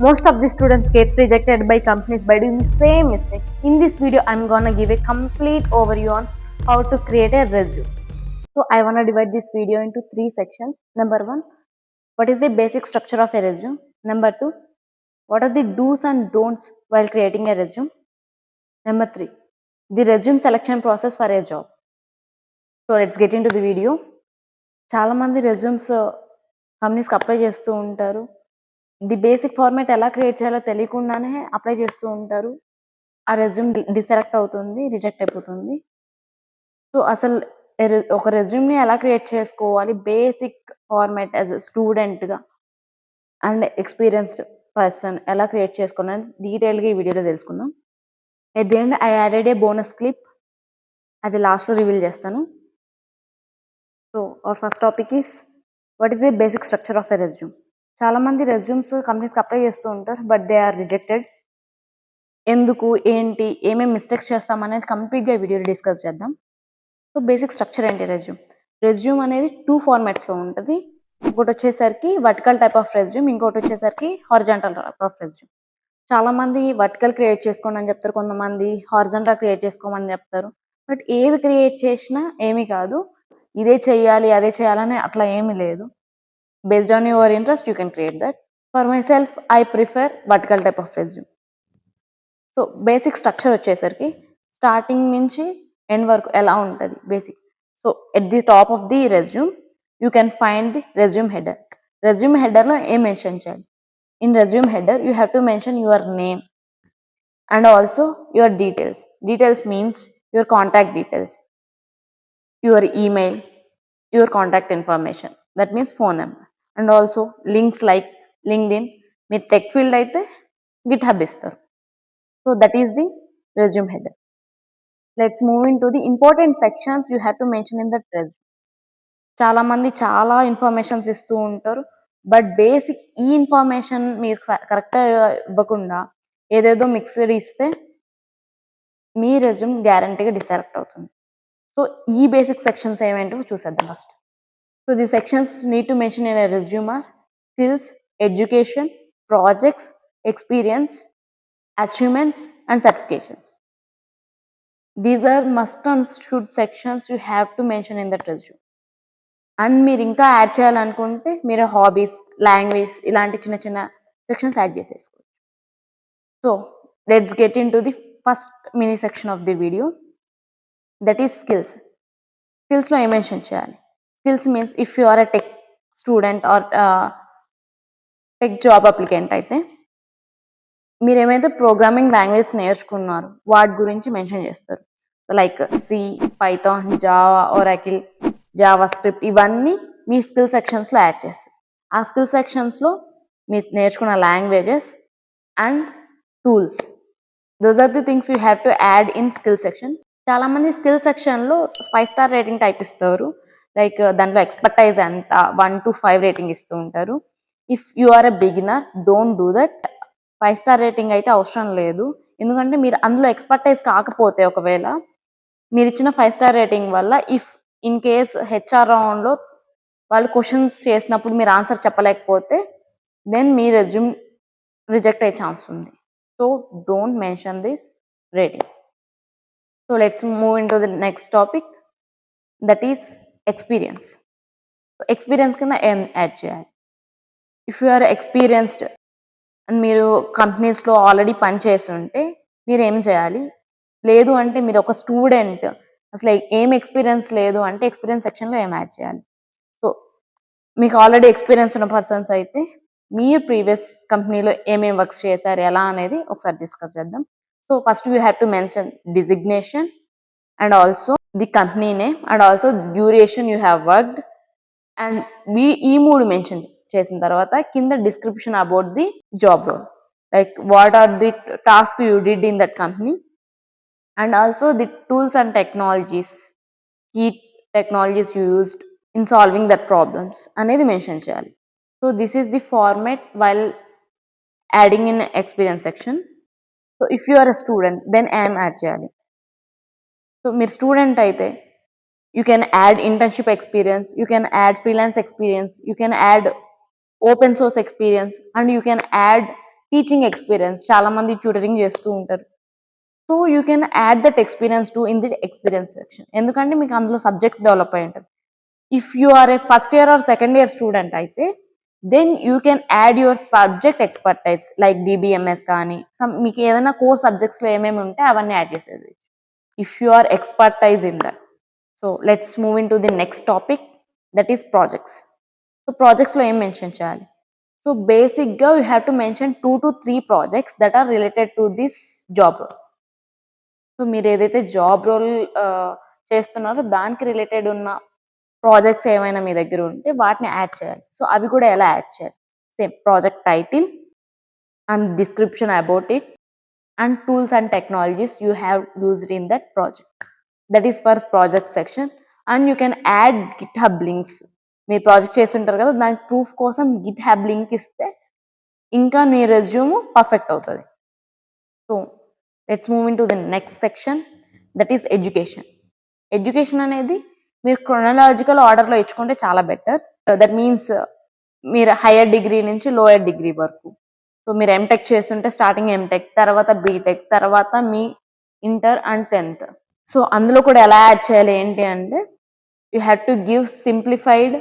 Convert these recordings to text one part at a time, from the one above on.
Most of the students get rejected by companies by doing the same mistake. In this video, I'm gonna give a complete overview on how to create a resume. So I wanna divide this video into three sections. Number one, what is the basic structure of a resume? Number two, what are the do's and don'ts while creating a resume? Number three, the resume selection process for a job. So let's get into the video. చాలా మంది resumes కంపెనీస్కి apply చేస్తూ ఉంటారు. The basic format ఎలా create చేయాలో తెలియకుండానే apply చేస్తూ ఉంటారు. ఆ రెజ్యూమ్ డిసెలెక్ట్ అవుతుంది, రిజెక్ట్ అయిపోతుంది. సో అసలు ఒక రెజ్యూమ్ని ఎలా క్రియేట్ చేసుకోవాలి, బేసిక్ ఫార్మాట్ యాజ్ స్టూడెంట్గా అండ్ ఎక్స్పీరియన్స్డ్ పర్సన్ ఎలా క్రియేట్ చేసుకోవాలని డీటెయిల్గా ఈ వీడియోలో తెలుసుకుందాం. At the end I added a bonus clip, అది లాస్ట్లో రివీల్ చేస్తాను. So our first topic is what is the basic structure of a resume. చాలా మంది రెజ్యూమ్స్ కంపెనీస్కి అప్లై చేస్తూ ఉంటారు, బట్ దే ఆర్ రిజెక్టెడ్. ఎందుకు, ఏంటి, ఏమేమి మిస్టేక్స్ చేస్తామనేది కంప్లీట్గా వీడియోలో డిస్కస్ చేద్దాం. సో బేసిక్ స్ట్రక్చర్ ఏంటి రెజ్యూమ్? రెజ్యూమ్ అనేది 2 ఫార్మాట్స్లో ఉంటుంది. ఒకటి వచ్చేసరికి వర్టికల్ టైప్ ఆఫ్ రెజ్యూమ్, ఇంకోటి వచ్చేసరికి హారిజాంటల్ టైప్ ఆఫ్ రెజ్యూమ్. చాలా మంది వర్టికల్ క్రియేట్ చేసుకోండి అని చెప్తారు, కొంతమంది హారిజాంటల్ క్రియేట్ చేసుకోమని చెప్తారు. బట్ ఏది క్రియేట్ చేసినా ఏమీ కాదు, ఇదే చేయాలి అదే చేయాలని అట్లా ఏమీ లేదు. Based on your interest you can create that. For myself I prefer vertical type of resume. So basic structure వచ్చేసరికి స్టార్టింగ్ నుంచి ఎండ్ వరకు ఎలా ఉంటుంది basic. So at the top of the resume you can find the resume header. Resume హెడర్లో ఏం mention చేయాలి? In resume header you have to mention your name and also your details. Details means your contact details, your email, your contact information, that means phone number, and also links like LinkedIn. మీరు tech field అయితే GitHub ఇస్తారు. So that is the resume header. Let's move in to the important sections you have to mention in that resume. చాలా మంది చాలా informations ఇస్తూ ఉంటారు, but basic ఈ information మీరు కరెక్ట్గా ఇవ్వకుండా ఏదేదో మిక్స్డ్ ఇస్తే మీ రెజ్యూమ్ గ్యారంటీగా డిసెలెక్ట్ అవుతుంది. సో ఈ బేసిక్ సెక్షన్స్ ఏమేంటో చూసేద్దాం first. So the sections need to mention in a resume are skills, education, projects, experience, achievements and certifications. These are must and should sections you have to mention in that resume. And మీరు ఇంకా add చేయాలనుకుంటే మీరు hobbies, language ఇలాంటి చిన్న చిన్న sections add చేసేసుకోవచ్చు. So let's get in to the first mini section of the video, that is skills. స్కిల్స్లో ఏం మెన్షన్ చేయాలి? Skills means if you are a tech student or tech job applicant అయితే మీరు ఏమైతే ప్రోగ్రామింగ్ లాంగ్వేజ్ నేర్చుకున్నారు వాటి గురించి మెన్షన్ చేస్తారు. Like C, Python, Java, Oracle, JavaScript, ఇవన్నీ మీ స్కిల్ సెక్షన్స్లో యాడ్ చేస్తారు. ఆ స్కిల్ సెక్షన్స్లో మీరు నేర్చుకున్న languages and tools, those are the things you have to add in skill section. చాలా మంది స్కిల్ సెక్షన్లో 5 స్టార్ రేటింగ్ టైప్ ఇస్తారు. లైక్ దాంట్లో ఎక్స్పర్టైజ్ ఎంత 1 to 5 రేటింగ్ ఇస్తూ ఉంటారు. If you are a beginner don't do that. 5 star rating అయితే అవసరం లేదు, ఎందుకంటే మీరు అందులో ఎక్స్పర్టైజ్ కాకపోతే ఒకవేళ మీరు ఇచ్చిన 5 స్టార్ రేటింగ్ వల్ల ఇఫ్ ఇన్ కేస్ హెచ్ఆర్ రౌండ్లో వాళ్ళు క్వశ్చన్స్ చేసినప్పుడు మీరు ఆన్సర్ చెప్పలేకపోతే దెన్ మీ రెజ్యూమ్ రిజెక్ట్ అయ్యే ఛాన్స్ ఉంది. So don't mention this rating. So let's move into the next topic, that is experience. So experience కింద ఏం యాడ్ చేయాలి? If you are experienced and మీరు కంపెనీస్లో ఆల్రెడీ పని చేస్తుంటే మీరు ఏం చేయాలి? లేదు అంటే మీరు ఒక స్టూడెంట్ అసలు ఏం ఎక్స్పీరియన్స్ లేదు అంటే ఎక్స్పీరియన్స్ సెక్షన్లో ఏం యాడ్ చేయాలి? సో మీకు ఆల్రెడీ ఎక్స్పీరియన్స్ ఉన్న పర్సన్స్ అయితే మీరు ప్రీవియస్ కంపెనీలో ఏమేమి వర్క్స్ చేశారు ఎలా అనేది ఒకసారి డిస్కస్ చేద్దాం. So first you have to mention designation and also the company name and also duration you have worked. And ఈ 3 మెన్షన్ చేసిన తర్వాత కింద description about the job role, like what are the task you did in that company and also the tools and technologies, key technologies you used in solving that problems అనేది mention చేయాలి. So this is the format while adding in experience section. So if you are a student then ఏం add చేయాలి? So మీరు student అయితే you can add internship experience, you can add freelance experience, you can add open source experience and you can add teaching experience, చాలా మంది tutoring చేస్తూ ఉంటారు. So you can add that experience to in the experience section. ఎందుకంటే మీకు అందులో subject develop అయి ఉంటుంది. If you are a first year or second year student అయితే then you can add your subject expertise like DBMS కానీ మీకు ఏదైనా core సబ్జెక్ట్స్లో ఏమేమి ఉంటే అవన్నీ యాడ్ చేసేది if you are expertise in that. So let's move in to the next topic, that is projects. So ప్రాజెక్ట్స్లో ఏం మెన్షన్ చేయాలి? సో బేసిక్గా you have to mention 2 to 3 projects that are related to this job role. So మీరు ఏదైతే job role చేస్తున్నారో దానికి related ఉన్న projects ఏమైనా మీ దగ్గర ఉంటే వాటిని యాడ్ చేయాలి. సో అవి కూడా ఎలా యాడ్ చేయాలి? Same project title and description about it and tools and technologies you have used in that project. That is for project section. And you can add Git hub links. మీరు project చేస్తుంటారు కదా, దానికి proof కోసం Git hub link ఇస్తే ఇంకా మీ resume perfect అవుతుంది. So let's move in to the next section, that is education. Education అనేది మీరు క్రొనలాజికల్ ఆర్డర్లో ఇచ్చుకుంటే చాలా బెటర్. దట్ మీన్స్ మీరు హయ్యర్ డిగ్రీ నుంచి లోయర్ డిగ్రీ వరకు. సో మీరు ఎంటెక్ చేస్తుంటే స్టార్టింగ్ ఎంటెక్, తర్వాత బీటెక్, తర్వాత మీ ఇంటర్ అండ్ 10th. సో అందులో కూడా ఎలా యాడ్ చేయాలి ఏంటి అంటే you have to give simplified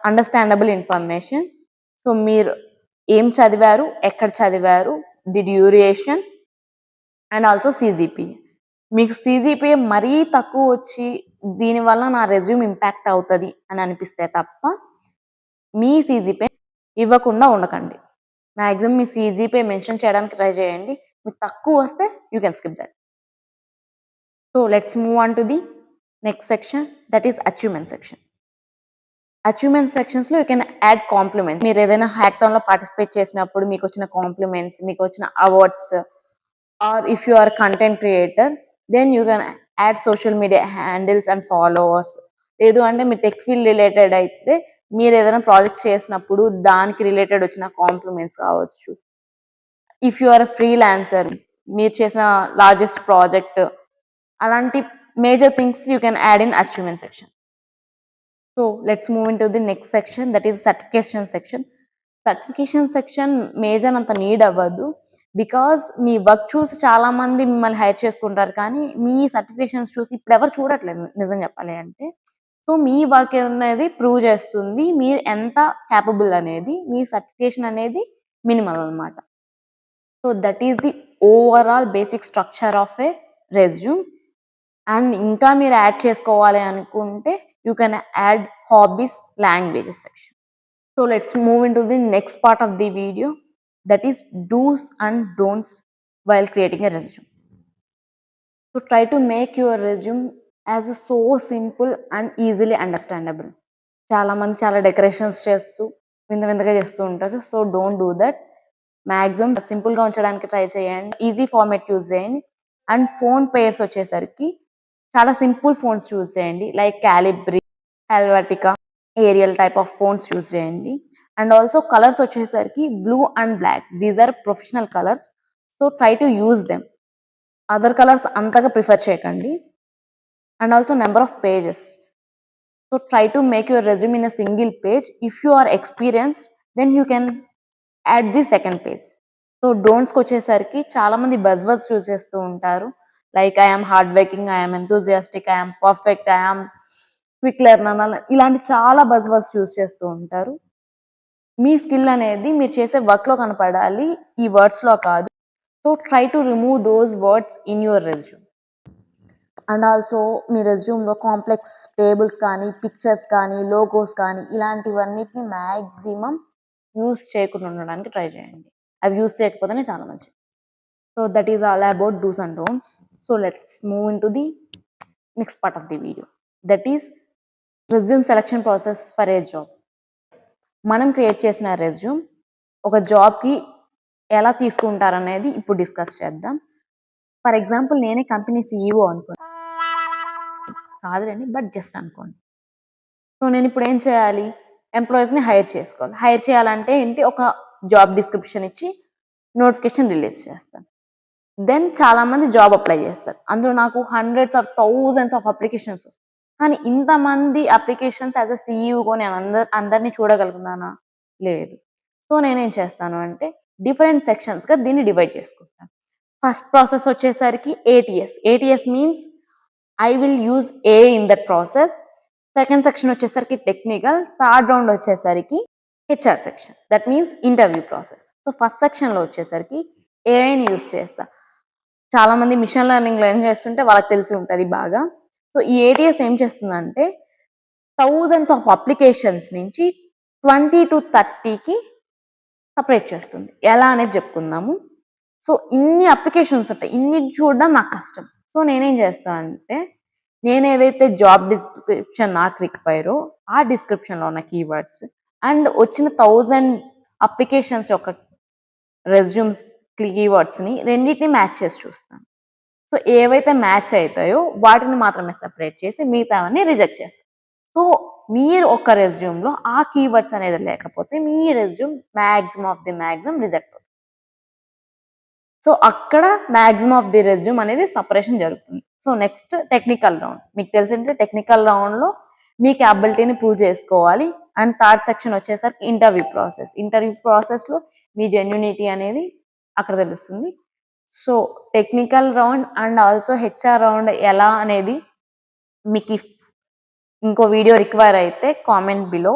understandable information. So మీరు ఏం చదివారు, ఎక్కడ చదివారు, the duration and also CGPA. మీకు సిజిపిఏ మరీ తక్కువ వచ్చి దీనివల్ల నా రెజ్యూమ్ ఇంపాక్ట్ అవుతుంది అని అనిపిస్తే తప్ప మీ సిజిపిఏ ఇవ్వకుండా ఉండకండి. మ్యాక్సిమం మీ సిజిపిఏ మెన్షన్ చేయడానికి ట్రై చేయండి. మీకు తక్కువ వస్తే you can skip that. So let's move on to the next section, that is achievement section. Achievement సెక్షన్స్లో యూ కెన్ యాడ్ కాంప్లిమెంట్స్. మీరు ఏదైనా హ్యాకథాన్లో పార్టిసిపేట్ చేసినప్పుడు మీకు వచ్చిన కాంప్లిమెంట్స్, మీకు వచ్చిన awards, or if you are content creator then you can add social media handles and followers. లేదు అంటే మీ టెక్ ఫీల్డ్ రిలేటెడ్ అయితే మీరు ఏదైనా ప్రాజెక్ట్ చేసినప్పుడు దానికి రిలేటెడ్ వచ్చిన కాంప్లిమెంట్స్ కావచ్చు. ఇఫ్ యు ఆర్ ఫ్రీలాన్సర్, మీరు చేసిన లార్జెస్ట్ ప్రాజెక్ట్, అలాంటి major things you can add in achievement section. So let's move in to the next section, that is certification section. Certification section major అంత need అవ్వదు, because me work చూసి చాలా మంది మిమ్మల్ని hire చేసుకుంటారు, కానీ మీ సర్టిఫికేషన్స్ చూసి ఇప్పుడు ఎవరు చూడట్లేదు నిజం చెప్పాలి అంటే. సో మీ వర్క్ అనేది ప్రూవ్ చేస్తుంది మీరు ఎంత క్యాపబుల్ అనేది. మీ సర్టిఫికేషన్ అనేది మినిమల్ అనమాట. So that is the overall basic structure of A resume. And ఇంకా మీరు యాడ్ చేసుకోవాలి అనుకుంటే you can add hobbies, languages section. So let's move in to the next part of the video, that is do's and don'ts while creating a resume. So try to make your resume as so simple and easily understandable. చాలా మంది చాలా decorations చేస్తూ వింతగా చేస్తూ ఉంటారు. So don't do that. Maximum సింపుల్గా ఉంచడానికి try చేయండి. ఈజీ ఫార్మేట్ యూజ్ చేయండి. అండ్ ఫోన్ పేర్స్ వచ్చేసరికి చాలా సింపుల్ ఫోన్స్ యూజ్ చేయండి, like Calibri, Helvetica, Arial type of fonts use చేయండి. అండ్ ఆల్సో కలర్స్ వచ్చేసరికి blue and black, these are professional colours. So try to use them. Other colours అంతగా prefer చేయకండి. And also number of pages. So try to make your resume in a single page. If you are experienced then you can add the second page. So డోంట్స్కి వచ్చేసరికి చాలా మంది buzz use చేస్తూ ఉంటారు, like I'm hard working, I'm enthusiastic, I'm perfect, I'm quick learner, ఇలాంటి చాలా buzz use చేస్తూ ఉంటారు. మీ స్కిల్ అనేది మీరు చేసే వర్క్లో కనపడాలి, ఈ వర్డ్స్లో కాదు. So try to remove those words in your resume. And also మీ రెజ్యూమ్లో కాంప్లెక్స్ టేబుల్స్ కానీ, పిక్చర్స్ కానీ, లోగోస్ కానీ ఇలాంటివన్నిటిని మ్యాక్సిమం యూస్ చేయకుండా ఉండడానికి ట్రై చేయండి. అవి యూస్ చేయకపోతేనే చాలా మంచిది. So that is all about dos and don'ts. So let's move in to the next part of the video, that is resume selection process for a job. మనం create చేసిన resume ఒక జాబ్కి ఎలా తీసుకుంటారనేది ఇప్పుడు డిస్కస్ చేద్దాం. ఫర్ ఎగ్జాంపుల్ నేనే company CEO అనుకోండి, కాదులేండి బట్ జస్ట్ అనుకోండి. సో నేను ఇప్పుడు ఏం చేయాలి, ఎంప్లాయీస్ని హైర్ చేసుకోవాలి. హైర్ చేయాలంటే ఏంటి, ఒక జాబ్ డిస్క్రిప్షన్ ఇచ్చి నోటిఫికేషన్ రిలీజ్ చేస్తాను. దెన్ చాలామంది జాబ్ అప్లై చేస్తారు, అందులో నాకు hundreds of thousands of applications వస్తాయి. కానీ ఇంతమంది అప్లికేషన్స్ యాజ్ అ CEO నేను అందరినీ చూడగలుగుతున్నానా? లేదు. సో నేనేం చేస్తాను అంటే డిఫరెంట్ సెక్షన్స్గా దీన్ని డివైడ్ చేసుకుంటాను. ఫస్ట్ ప్రాసెస్ వచ్చేసరికి ATS. ATS means I will use a in that process. Second section వచ్చేసరికి టెక్నికల్. థర్డ్ రౌండ్ వచ్చేసరికి HR section, that means interview process. So first సెక్షన్లో వచ్చేసరికి ఏఐని యూజ్ చేస్తా. చాలా మంది మిషన్ లెర్నింగ్లో ఏం చేస్తుంటే వాళ్ళకి తెలిసి ఉంటుంది బాగా. సో ఈ ఏటీఎస్ ఏం చేస్తుందంటే థౌజండ్స్ ఆఫ్ అప్లికేషన్స్ నుంచి 20 to 30కి సపరేట్ చేస్తుంది. ఎలా అనేది చెప్పుకుందాము. సో ఇన్ని అప్లికేషన్స్ ఉంటాయి, ఇన్ని చూడడం నాకు కష్టం. సో నేనేం చేస్తా అంటే నేను ఏదైతే జాబ్ డిస్క్రిప్షన్ నాకు రిక్వైరో ఆ డిస్క్రిప్షన్లో ఉన్న కీవర్డ్స్ అండ్ వచ్చిన 1000 అప్లికేషన్స్ యొక్క రెజ్యూమ్స్ కీవర్డ్స్ని రెండింటిని మ్యాచ్ చేసి చూస్తాను. సో ఏవైతే మ్యాచ్ అవుతాయో వాటిని మాత్రమే సెపరేట్ చేసి మిగతావన్నీ రిజెక్ట్ చేస్తాను. సో మీరు ఒక రెజ్యూమ్లో ఆ కీవర్డ్స్ అనేది లేకపోతే మీ రెజ్యూమ్ మ్యాక్సిమం రిజెక్ట్ అవుతుంది. సో అక్కడ మ్యాక్సిమం ఆఫ్ ది రెజ్యూమ్ అనేది సపరేషన్ జరుగుతుంది. So next technical round. మీకు తెలిసింటే టెక్నికల్ రౌండ్లో మీ క్యాపబిలిటీని ప్రూవ్ చేసుకోవాలి. అండ్ థర్డ్ సెక్షన్ వచ్చేసరికి ఇంటర్వ్యూ ప్రాసెస్. ఇంటర్వ్యూ ప్రాసెస్లో మీ జెన్యూనిటీ అనేది అక్కడ తెలుస్తుంది. So technical round and also HR round ఎలా అనేది మీకు ఇంకో వీడియో రిక్వైర్ అయితే comment below.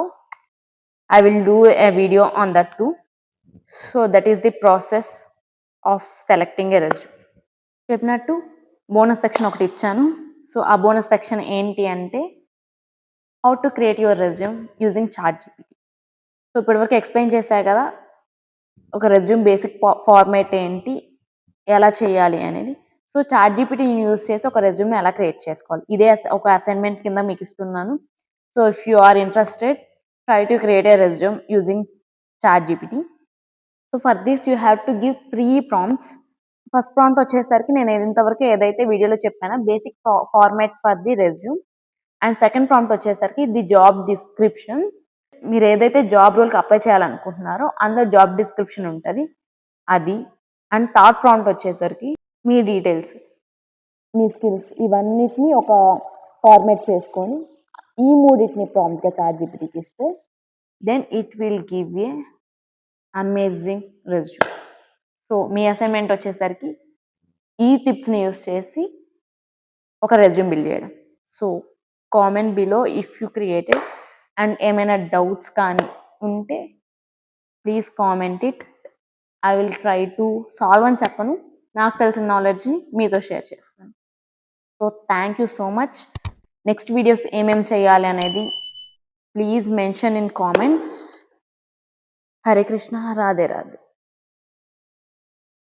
I will do a video on that too. So that is the process of selecting a resume. చెప్పినట్టు బోనస్ సెక్షన్ ఒకటి ఇచ్చాను. సో ఆ bonus section ఏంటి అంటే how to create your resume using ChatGPT. So ఇప్పటివరకు explain చేశాను కదా ఒక రెజ్యూమ్ బేసిక్ ఫార్మేట్ ఏంటి, ఎలా చేయాలి అనేది. సో ChatGPTని యూజ్ చేసి ఒక రెజ్యూమ్ని ఎలా క్రియేట్ చేసుకోవాలి, ఇదే ఒక అసైన్మెంట్ కింద మీకు ఇస్తున్నాను. So if you are interested, try to create a resume using ChatGPT. So for this you have to give 3 prompts. First prompt వచ్చేసరికి నేను ఇంతవరకు ఏదైతే వీడియోలో చెప్పానో basic format for the resume. And second prompt వచ్చేసరికి ది జాబ్ డిస్క్రిప్షన్. మీరు ఏదైతే job రోల్కి అప్లై చేయాలనుకుంటున్నారో అందులో జాబ్ డిస్క్రిప్షన్ ఉంటుంది అది. అండ్ థర్డ్ ప్రాంప్ట్ వచ్చేసరికి మీ డీటెయిల్స్, మీ స్కిల్స్ ఇవన్నిటిని ఒక ఫార్మాట్ చేసుకొని ఈ మూడింటిని ప్రాంప్ట్గా ChatGPTకి ఇస్తే then it will give a amazing resume. So మీ అసైన్మెంట్ వచ్చేసరికి ఈ టిప్స్ని యూస్ చేసి ఒక రెజ్యూమ్ బిల్డ్ చేయడం. So comment below if you created and ఏమైనా డౌట్స్ కానీ ఉంటే please comment it. I will try to solve అని చెప్పను, నాకు తెలిసిన నాలెడ్జ్ని మీతో షేర్ చేస్తాను. So thank you so much. Next videos ఏమేమి చేయాలి అనేది please mention in comments. Hare Krishna, Radhe Radhe.